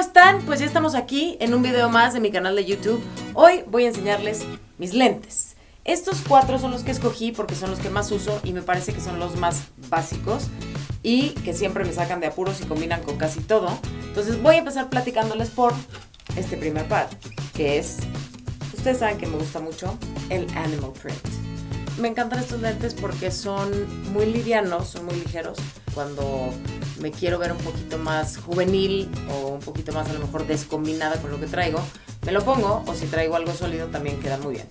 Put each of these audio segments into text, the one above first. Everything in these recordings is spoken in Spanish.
están? Pues ya estamos aquí en un video más de mi canal de YouTube. Hoy voy a enseñarles mis lentes. Estos 4 son los que escogí porque son los que más uso y me parece que son los más básicos y que siempre me sacan de apuros y combinan con casi todo. Entonces voy a empezar platicándoles por este primer par, que es, ustedes saben que me gusta mucho, el Animal Print. Me encantan estos lentes porque son muy livianos, son muy ligeros. Cuando me quiero ver un poquito más juvenil o un poquito más a lo mejor descombinada con lo que traigo, me lo pongo, o si traigo algo sólido también queda muy bien.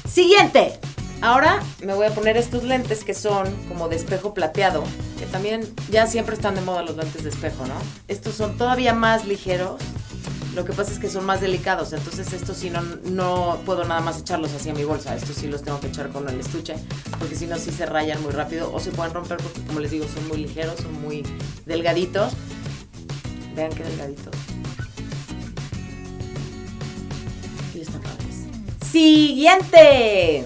Siguiente. Ahora me voy a poner estos lentes que son como de espejo plateado, que también ya siempre están de moda los lentes de espejo, ¿no? Estos son todavía más ligeros. Lo que pasa es que son más delicados, entonces estos sí no puedo nada más echarlos así a mi bolsa. Estos sí los tengo que echar con el estuche, porque si no sí se rayan muy rápido o se pueden romper porque, como les digo, son muy ligeros, son muy delgaditos. Vean qué delgaditos. Y están padres. Siguiente.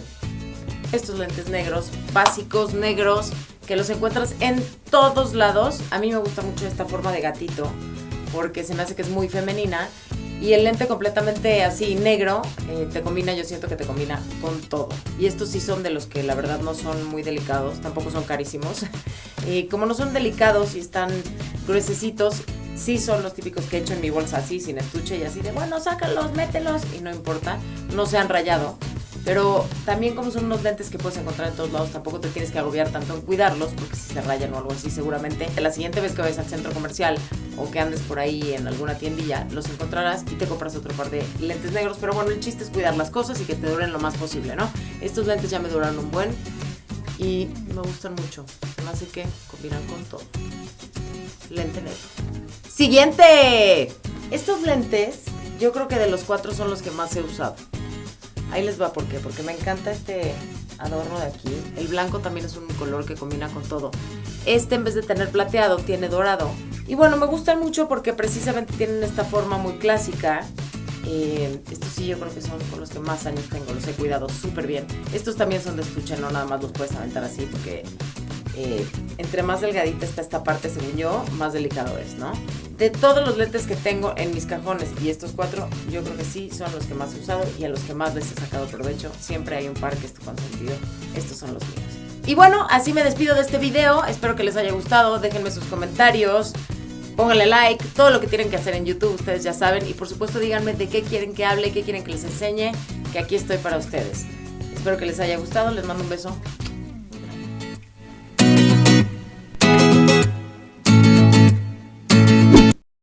Estos lentes negros, básicos, negros, que los encuentras en todos lados. A mí me gusta mucho esta forma de gatito, porque se me hace que es muy femenina, y el lente completamente así negro te combina, yo siento que te combina con todo. Y estos sí son de los que la verdad no son muy delicados, tampoco son carísimos. Como no son delicados y están gruesecitos, sí son los típicos que echo en mi bolsa así, sin estuche y así de, bueno, sácalos, mételos, y no importa, no se han rayado. Pero también como son unos lentes que puedes encontrar en todos lados, tampoco te tienes que agobiar tanto en cuidarlos, porque si se rayan o algo así, seguramente la siguiente vez que vayas al centro comercial o que andes por ahí en alguna tiendilla, los encontrarás y te compras otro par de lentes negros. Pero bueno, el chiste es cuidar las cosas y que te duren lo más posible, ¿no? Estos lentes ya me duraron un buen y me gustan mucho. Se me hace que combinan con todo. Lente negro. Siguiente. Estos lentes, yo creo que de los 4 son los que más he usado. Ahí les va, ¿por qué? Porque me encanta este adorno de aquí. El blanco también es un color que combina con todo. Este, en vez de tener plateado, tiene dorado. Y bueno, me gustan mucho porque precisamente tienen esta forma muy clásica. Estos sí yo creo que son con los que más años tengo. Los he cuidado súper bien. Estos también son de estuche, no nada más los puedes aventar así porque entre más delgadita está esta parte, según yo, más delicado es, ¿no? De todos los lentes que tengo en mis cajones y estos 4, yo creo que sí son los que más he usado y a los que más les he sacado provecho. Siempre hay un par que es tu consentido. Estos son los míos. Y bueno, así me despido de este video. Espero que les haya gustado. Déjenme sus comentarios. Pónganle like. Todo lo que tienen que hacer en YouTube, ustedes ya saben. Y por supuesto, díganme de qué quieren que hable, qué quieren que les enseñe, que aquí estoy para ustedes. Espero que les haya gustado. Les mando un beso.